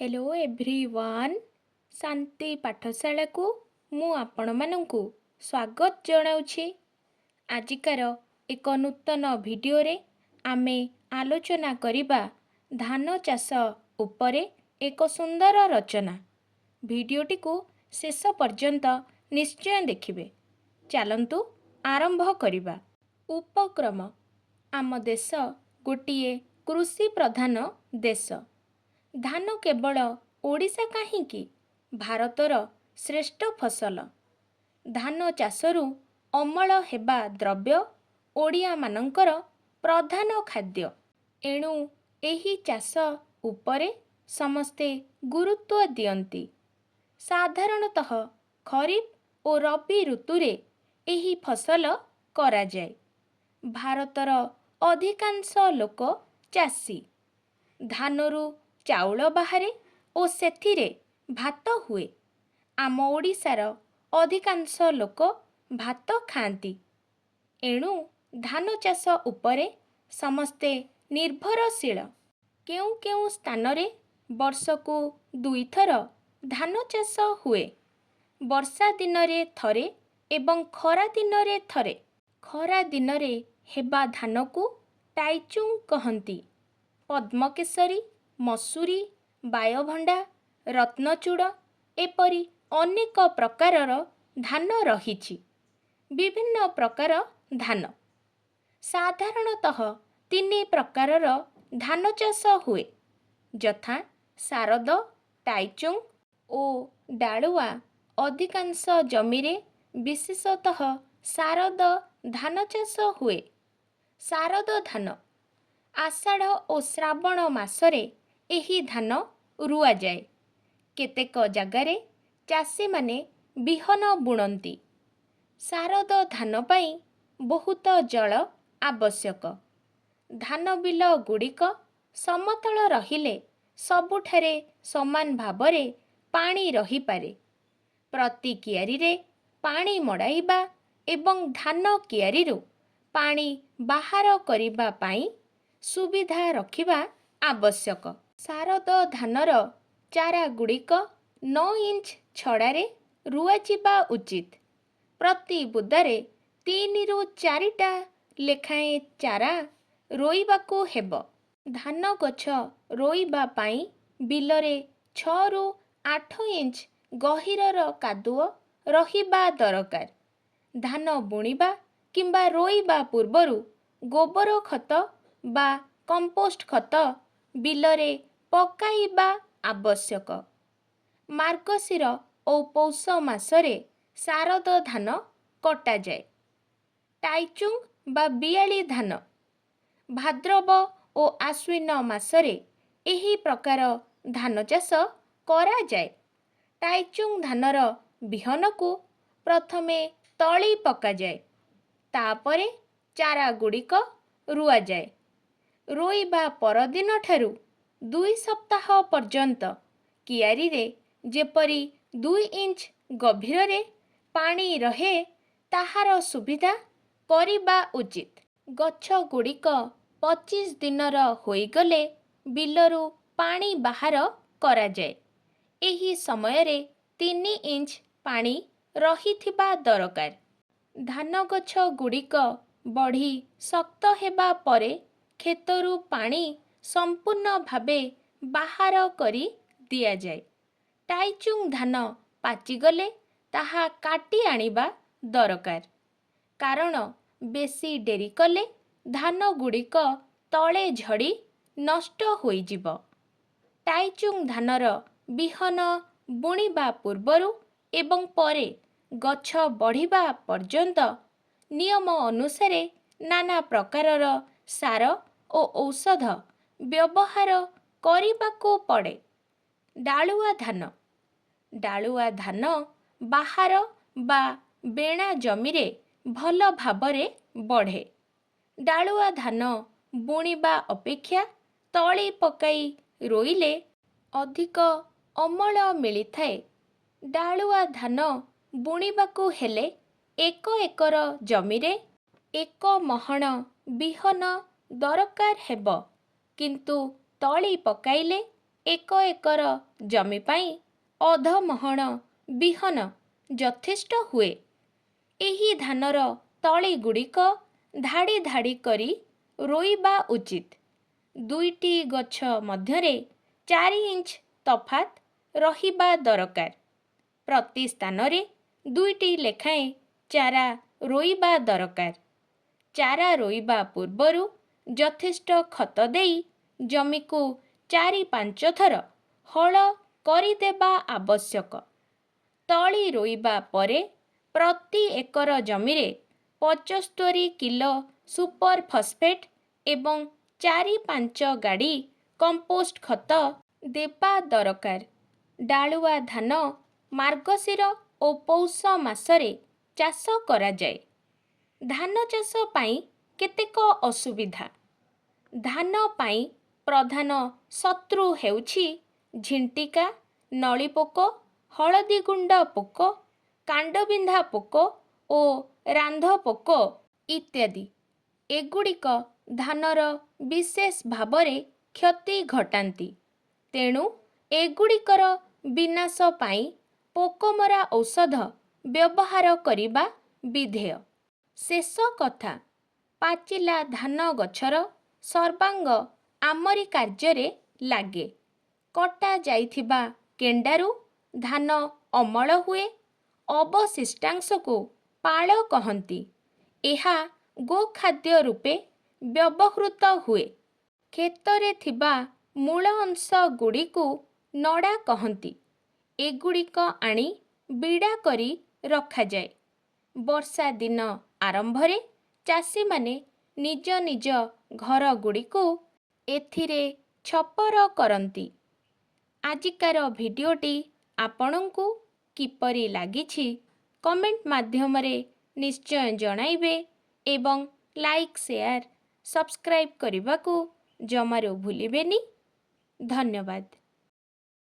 Hello everyone शांति पाठशाला को मु आपण मानंकु स्वागत जनाउछि। आजिकार एक नूतन वीडियो रे आमे आलोचना करिबा धान चाष उपरे एक सुंदर रचना। वीडियोटी को शेष पर्यंत निश्चय देखिबे। चलंतु आरंभ करिबा। उपक्रम आम देश गोटिए कृषि प्रधान देश। धान केवल ओडिशा काहींकी भारतर श्रेष्ठ फसल। धान चाषरू अमल हेबा द्रव्य ओडिया मानंकर प्रधान खाद्य। एणु एही चाष उपरे समस्ते गुरुत्व दियंती। साधारणतः खरीफ और रबी ऋतुरे एही फसल करा जाए। भारतर अधिकांश लोक चाषी। धानरू चाउल बाहरे ओ सेथिरे भात हुए। आम ओडिशार अधिकांश लोक भात खाआंती। एणु धान चाष उपरे समस्ते निर्भरशील। केउ केउ स्थानरे वर्षकु दुई थर धान चाष हुए। वर्षा दिनरे थरे एवं खरा दिनरे थरे। खरा दिनरे हेबा धानकु टाइचुंग कहंती। पद्मकेशरी, मसूरी, बायभंडा, रत्नचूड़ एपरी अनेक प्रकारर धान रहिछि। विभिन्न प्रकार धान। साधारणतः तीन प्रकारर धान चाष हुए, यथा शारद, टाइचुंग ओ डालुआ। अधिकांश जमिरे विशेषतः शारद धान चाष हुए। शारद धान आषाढ़ और श्रावण मासरे एही धान रुआ जाए। केतेक जगारे चाषी माने बिहन बुणंती। शारद धान पाई बहुत जल आवश्यक। धान बिल गुड़िक समतल रहिले सबुठारे समान भावरे पानी रही पारे। प्रति कियारी रे पानी मड़ाइबा एवं धान कियारीरु पानी बाहर करिबा पाई सुविधा रखिबा आवश्यक। शारद धानर चारा गुड़िक 9 इंच छड़ारे रुआजिबा उचित। प्रति बुदारे 3 रु 4टा लेखाएं चारा रोइबाकू हेब। धान गछ रोइबा पाई बिलरे 6 रु 8 इंच गहिरर कादुओ रहिबा दरकार। धान बुणिबा किंबा रोइबा पूर्वरु गोबर खत बा कंपोस्ट खत बिलरे पकाइबा आवश्यक। मार्गशीर और पौष मासरे शारद धान कटा जाए। टाइचुंग बा बियाली धान भाद्रव और आश्विन मासरे एही प्रकार धान चाष करा जाए। टाइचुंग धानर बिहन को प्रथमे तली पका जाए। तापरे चारा गुड़िक रुआ जाए। रोइबा परदिन ठारू 2 सप्ताह पर्यंत कियारी रे जेपरी 2 इंच गभीर रे पानी रहे ताहार सुविधा करिबा उचित। गछ गुड़िक 25 दिनर होइगले बिलरू पानी बाहर करा जाए। एही समय रे 3 इंच पानी रहिथिबा दरकार। धान गछ गुड़िक बढ़ी शक्त हेबा परे खेतरू पानी संपूर्ण भावे बाहर करी दिया जाए। टाइचुंग धान पाचिगले ताहा काटी आनिबा दरकार। कारण बेसी डेरी कले धान गुड़िक तले झड़ी नष्ट होइजिब। टाइचुंग धानर बिहन बुणिबा पूर्वरु एवं परे गछ बढ़िबा पर्यंत नियम अनुसारे नाना प्रकारर सार ओ औषध व्यवहार करिबाको पड़े। डालुआ धान बाहर बा बेणा जमिरे भल भावरे बढ़े। डालुआ धान बुणिबा अपेक्षा तली पकाई रोइले अधिक अमल मिलिथाए। डालुआ धान बुणिबाकू हेले 1 एकर जमिरे 1 महण बिहन दरकार हेब, किंतु तली पकाइले ଏକ ଏକର ଜମି ପାଇଁ ଅଧମହଣ ବିହନ ଯଥେଷ୍ଟ ହୁଏ। ଏହି ଧାନର ତଳିଗୁଡ଼ିକ ଧାଡ଼ି ଧାଡ଼ି କରି ରୋଇବା ଉଚିତ। ଦୁଇଟି ଗଛ ମଧ୍ୟରେ 4 ଇଞ୍ଚ ତଫାତ ରହିବା ଦରକାର। ପ୍ରତି ସ୍ଥାନରେ 2ଟି ଲେଖାଏଁ ଚାରା ରୋଇବା ଦରକାର। ଚାରା ରୋଇବା ପୂର୍ବରୁ ଯଥେଷ୍ଟ ଖତ ଦେଇ ଜମିକୁ 4-5 ଥର ହଳ କରିଦେବା ଆବଶ୍ୟକ। ତଳି ରୋଇବା ପରେ ପ୍ରତି ଏକର ଜମିରେ 75 କିଲୋ ସୁପର ଫସଫେଟ୍ ଏବଂ 4-5 ଗାଡ଼ି କମ୍ପୋଷ୍ଟ ଖତ ଦେବା ଦରକାର। ଡାଳୁଆ ଧାନ ମାର୍ଗଶିର ଓ ପୌଷ ମାସରେ ଚାଷ କରାଯାଏ। ଧାନ ଚାଷ ପାଇଁ କେତେକ ଅସୁବିଧା। ଧାନ ପାଇଁ ପ୍ରଧାନ ଶତ୍ରୁ ହେଉଛି ଝିଣ୍ଟିକା, ନଳିପୋକ, ହଳଦୀଗୁଣ୍ଡ ପୋକ, କାଣ୍ଡବିନ୍ଧା ପୋକ ଓ ରାନ୍ଧ ପୋକ ଇତ୍ୟାଦି। ଏଗୁଡ଼ିକ ଧାନର ବିଶେଷ ଭାବରେ କ୍ଷତି ଘଟାନ୍ତି। ତେଣୁ ଏଗୁଡ଼ିକର ବିନାଶ ପାଇଁ ପୋକମରା ଔଷଧ ବ୍ୟବହାର କରିବା ବିଧେୟ। ଶେଷ କଥା, ପାଚିଲା ଧାନ ଗଛର ସର୍ବାଙ୍ଗ ଆମରି କାର୍ଯ୍ୟରେ ଲାଗେ। କଟା ଯାଇଥିବା କେଣ୍ଡାରୁ ଧାନ ଅମଳ ହୁଏ। ଅବଶିଷ୍ଟାଂଶକୁ ପାଳ କହନ୍ତି। ଏହା ଗୋଖାଦ୍ୟ ରୂପେ ବ୍ୟବହୃତ ହୁଏ। କ୍ଷେତରେ ଥିବା ମୂଳ ଅଂଶ ଗୁଡ଼ିକୁ ନଡ଼ା କହନ୍ତି। ଏଗୁଡ଼ିକ ଆଣି ବିଡ଼ା କରି ରଖାଯାଏ। ବର୍ଷା ଦିନ ଆରମ୍ଭରେ ଚାଷୀମାନେ ନିଜ ନିଜ ଘରଗୁଡ଼ିକୁ ଏଥିରେ ଛପର କରନ୍ତି। ଆଜିକାର ଭିଡ଼ିଓଟି ଆପଣଙ୍କୁ କିପରି ଲାଗିଛି କମେଣ୍ଟ ମାଧ୍ୟମରେ ନିଶ୍ଚୟ ଜଣାଇବେ ଏବଂ ଲାଇକ୍, ସେୟାର, ସବସ୍କ୍ରାଇବ୍ କରିବାକୁ ଜମାରୁ ଭୁଲିବେନି। ଧନ୍ୟବାଦ।